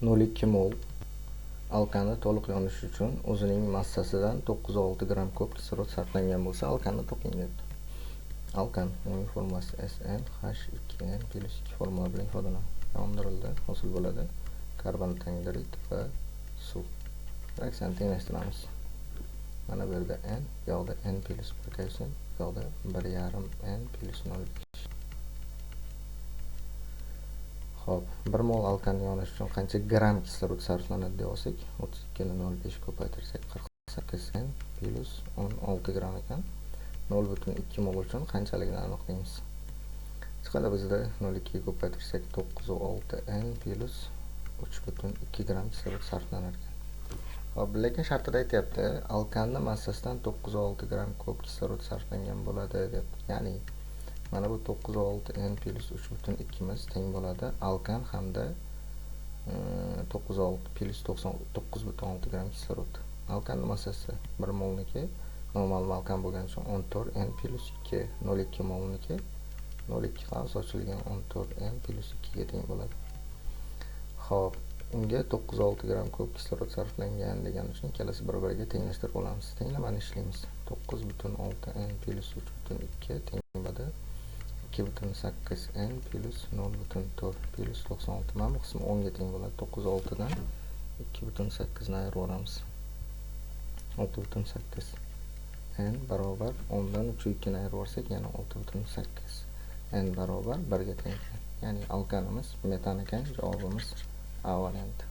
0,2 mol alkani to'liq yonishi uchun o'zining massasidan 9,6 gram ko'p kislorod sarflangan bo'lsa, alkanni toping debdi. Alkan uning formulasi SN_H2n+2 formula bilan ifodalanadi. Yondirildi, hosil bo'ladi karbon tangdirid va suv. Reaksiyani tenglashtiramiz. Mana bu yerda n, bu yoqda n+1 kelsin, bu yoqda 1,5 n + 0,5. Xo'p, 1 mol alkanni yonish uchun qancha gram kislorod sarflanadi deb olsak, 32 ni 0,5 ko'paytirsak 48 n + 16 gram ekan. 0,2 mol uchun qanchaligini aniqlaymiz. Chiqadi bizda 0,2 ga ko'paytirsak 9,6 n + 3,2 gram kislorod sarflanar ekan. Xo'p, lekin shartida aytyapti, alkanni massasidan 9,6 gram ko'p kislorod sarflangan bo'ladi deb. Ya'ni mana bu 9,6 n + 3,2 miz teng bo'ladi alkan hamda 9,6 + 9,6 gram kislorod. Alkanning massasi 1 molniki normal alkan bo'lgani uchun 14 n + 2, 0,2 molniki 0,2 qavs ochilgan 14 n + 2 ga teng bo'ladi. Xo'p, unga 9,6 gram ko'p kislorod sarflangan degan uchun ikkalasi bir-biriga tenglashtirib olamiz. Tenglamani ishlaymiz. 9,6 n + 3,2 teng bo'ladi 2,8 n + 0,4 + 96. Mana bu qismi 10 ga teng bo'ladi. 9,6 dan 2,8 ni ayirib olamiz. 6,8 n barobar 10 dan 3,2 ni ayirib olsak, yana 6,8 n barobar 1 ga teng. Ya'ni alkanimiz metan ekan. Javobimiz A varianti.